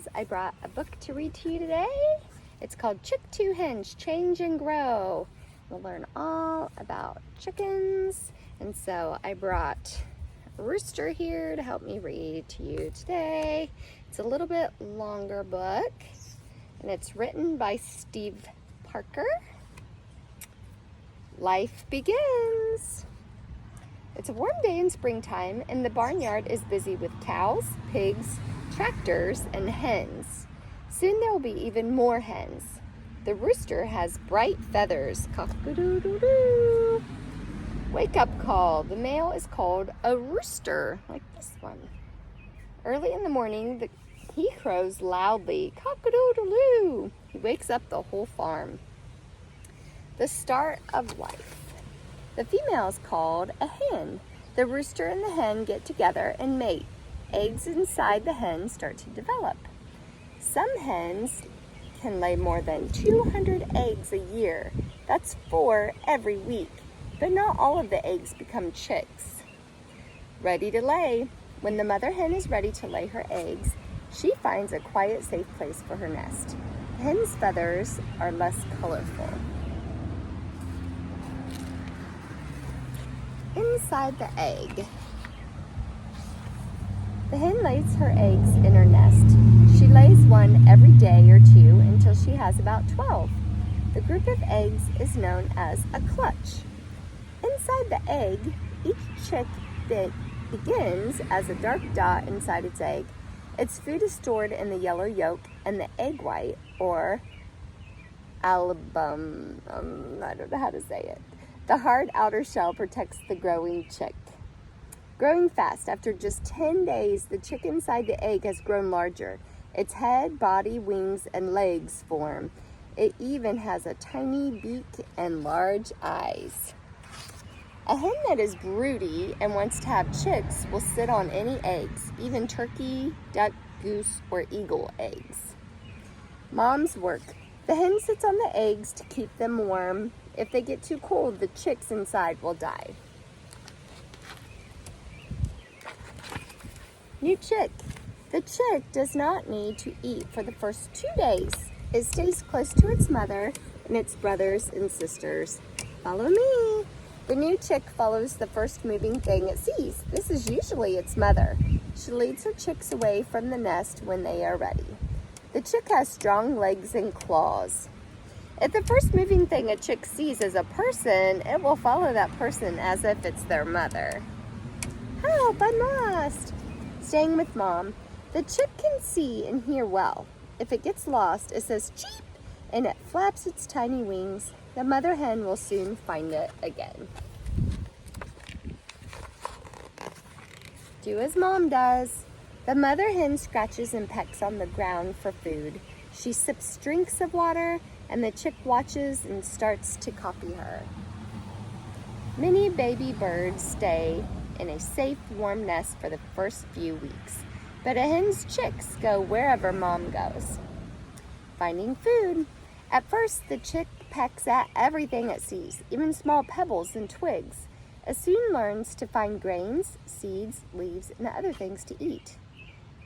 friends, I brought a book to read to you today. It's called Chick 2 Hens, Change and Grow. We'll learn all about chickens, and so I brought a rooster here to help me read to you today. It's a little bit longer book, and it's written by Steve Parker. Life begins. It's a warm day in springtime, and the barnyard is busy with cows, pigs, tractors, and hens. Soon there will be even more hens. The rooster has bright feathers. Cock-a-doodle-doo. Wake up call. The male is called a rooster, like this one. Early in the morning, he crows loudly. Cock-a-doodle-doo. He wakes up the whole farm. The start of life. The female is called a hen. The rooster and the hen get together and mate. Eggs inside the hen start to develop. Some hens can lay more than 200 eggs a year. That's 4 every week. But not all of the eggs become chicks. Ready to lay. When the mother hen is ready to lay her eggs, she finds a quiet, safe place for her nest. The hen's feathers are less colorful. Inside the egg. The hen lays her eggs in her nest. She lays one every day or two until she has about 12. The group of eggs is known as a clutch. Inside the egg, each chick begins as a dark dot inside its egg. Its food is stored in the yellow yolk and the egg white, or album. I don't know how to say it. The hard outer shell protects the growing chick. Growing fast, after just 10 days, the chick inside the egg has grown larger. Its head, body, wings, and legs form. It even has a tiny beak and large eyes. A hen that is broody and wants to have chicks will sit on any eggs, even turkey, duck, goose, or eagle eggs. Mom's work. The hen sits on the eggs to keep them warm. If they get too cold, the chicks inside will die. New chick. The chick does not need to eat for the first 2 days. It stays close to its mother and its brothers and sisters. Follow me. The new chick follows the first moving thing it sees. This is usually its mother. She leads her chicks away from the nest when they are ready. The chick has strong legs and claws. If the first moving thing a chick sees is a person, it will follow that person as if it's their mother. Help, I'm lost. Staying with mom. The chick can see and hear well. If it gets lost, it says cheep, and it flaps its tiny wings. The mother hen will soon find it again. Do as mom does. The mother hen scratches and pecks on the ground for food. She sips drinks of water, and the chick watches and starts to copy her. Many baby birds stay in a safe, warm nest for the first few weeks, but a hen's chicks go wherever mom goes. Finding food. At first, the chick pecks at everything it sees, even small pebbles and twigs. It soon learns to find grains, seeds, leaves, and other things to eat.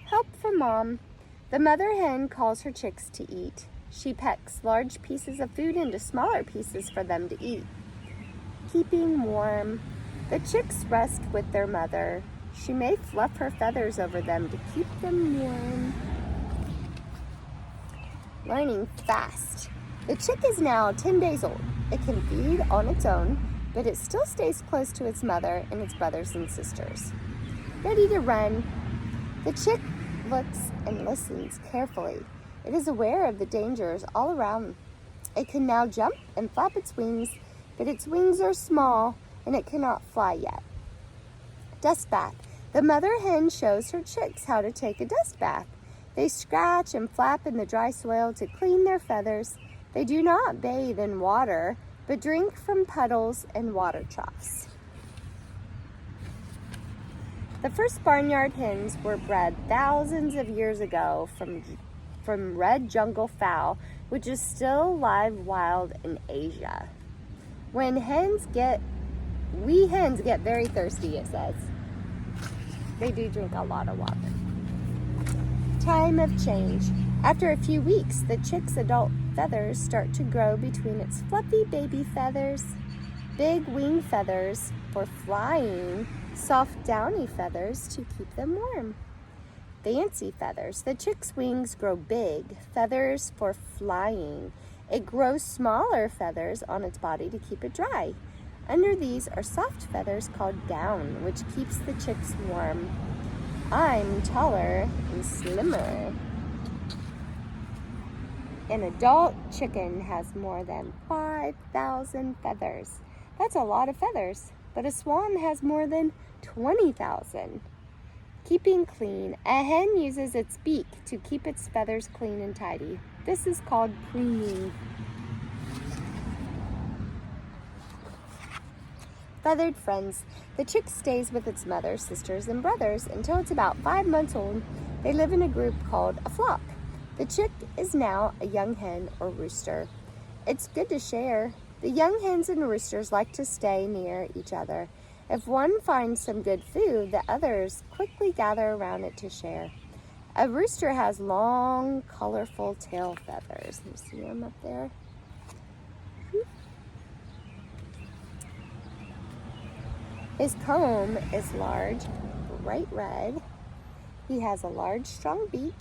Help from mom. The mother hen calls her chicks to eat. She pecks large pieces of food into smaller pieces for them to eat. Keeping warm. The chicks rest with their mother. She may fluff her feathers over them to keep them warm. Learning fast. The chick is now 10 days old. It can feed on its own, but it still stays close to its mother and its brothers and sisters. Ready to run. The chick looks and listens carefully. It is aware of the dangers all around. It can now jump and flap its wings, but its wings are small and it cannot fly yet. Dust bath. The mother hen shows her chicks how to take a dust bath. They scratch and flap in the dry soil to clean their feathers. They do not bathe in water, but drink from puddles and water troughs. The first barnyard hens were bred thousands of years ago from red jungle fowl, which is still live wild in Asia. We hens get very thirsty, it says. They do drink a lot of water. time of change. After a few weeks, the chick's adult feathers start to grow between its fluffy baby feathers. Big wing feathers for flying, soft downy feathers to keep them warm. Fancy feathers. The chick's wings grow big, feathers for flying. It grows smaller feathers on its body to keep it dry. Under these are soft feathers called down, which keeps the chicks warm. I'm taller and slimmer. An adult chicken has more than 5,000 feathers. That's a lot of feathers, but a swan has more than 20,000. Keeping clean. A hen uses its beak to keep its feathers clean and tidy. This is called preening. Feathered friends. The chick stays with its mother, sisters, and brothers until it's about 5 months old. They live in a group called a flock. The chick is now a young hen or rooster. It's good to share. The young hens and roosters like to stay near each other. If one finds some good food, the others quickly gather around it to share. A rooster has long, colorful tail feathers. You see them up there? His comb is large, bright red. He has a large, strong beak.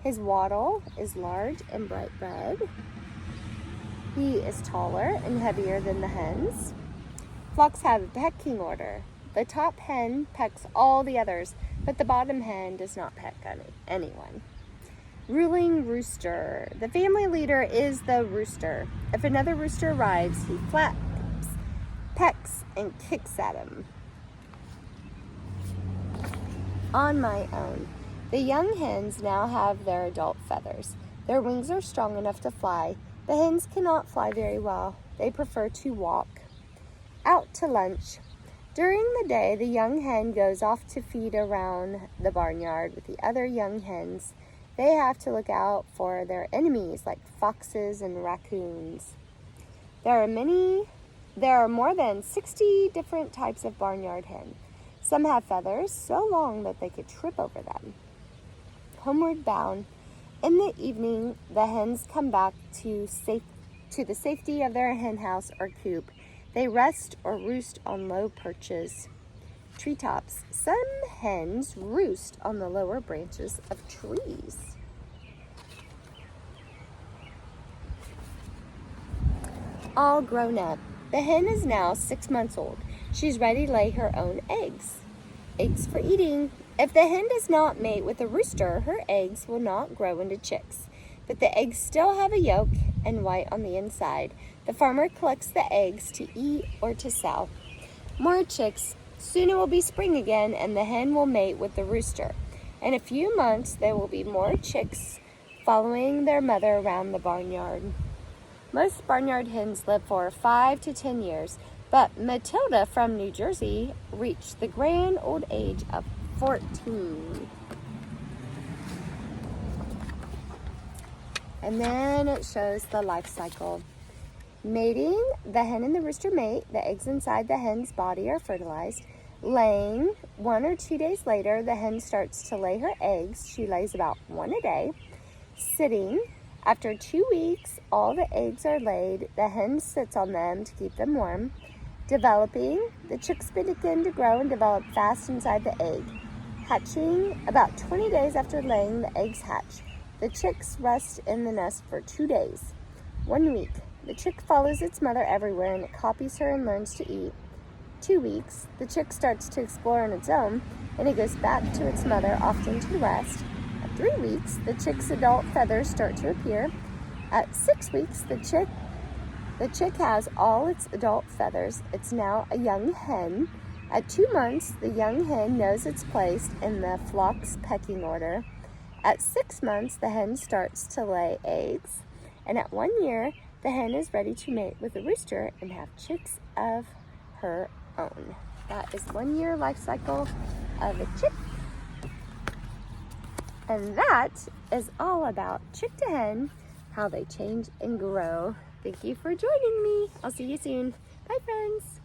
His wattle is large and bright red. He is taller and heavier than the hens. Flocks have a pecking order. The top hen pecks all the others, but the bottom hen does not peck anyone. Ruling rooster. The family leader is the rooster. If another rooster arrives, he flaps, pecks, and kicks at him. On my own. The young hens now have their adult feathers. Their wings are strong enough to fly. The hens cannot fly very well. They prefer to walk. Out to lunch. During the day, the young hen goes off to feed around the barnyard with the other young hens. They have to look out for their enemies like foxes and raccoons. There are more than 60 different types of barnyard hen. Some have feathers so long that they could trip over them. Homeward bound. In the evening, the hens come back to the safety of their hen house or coop. They rest or roost on low perches, treetops. Some hens roost on the lower branches of trees. All grown up. The hen is now 6 months old. She's ready to lay her own eggs. Eggs for eating. If the hen does not mate with a rooster, her eggs will not grow into chicks. But the eggs still have a yolk and white on the inside. The farmer collects the eggs to eat or to sell. More chicks. Soon it will be spring again and the hen will mate with the rooster. In a few months, there will be more chicks following their mother around the barnyard. Most barnyard hens live for 5 to 10 years, but Matilda from New Jersey reached the grand old age of 14. And then it shows the life cycle. Mating, the hen and the rooster mate. The eggs inside the hen's body are fertilized. Laying, 1 or 2 days later, the hen starts to lay her eggs. She lays about 1 a day. Sitting, after 2 weeks, all the eggs are laid. The hen sits on them to keep them warm. Developing, the chicks begin to grow and develop fast inside the egg. Hatching, about 20 days after laying, the eggs hatch. The chicks rest in the nest for 2 days. 1 week, the chick follows its mother everywhere and it copies her and learns to eat. 2 weeks, the chick starts to explore on its own and it goes back to its mother, often to rest. At 3 weeks, the chick's adult feathers start to appear. At 6 weeks, the chick has all its adult feathers. It's now a young hen. At 2 months, the young hen knows its place in the flock's pecking order. At 6 months, the hen starts to lay eggs. And at 1 year, the hen is ready to mate with the rooster and have chicks of her own. That is 1 year life cycle of a chick. And that is all about chick to hen, how they change and grow. Thank you for joining me. I'll see you soon. Bye, friends.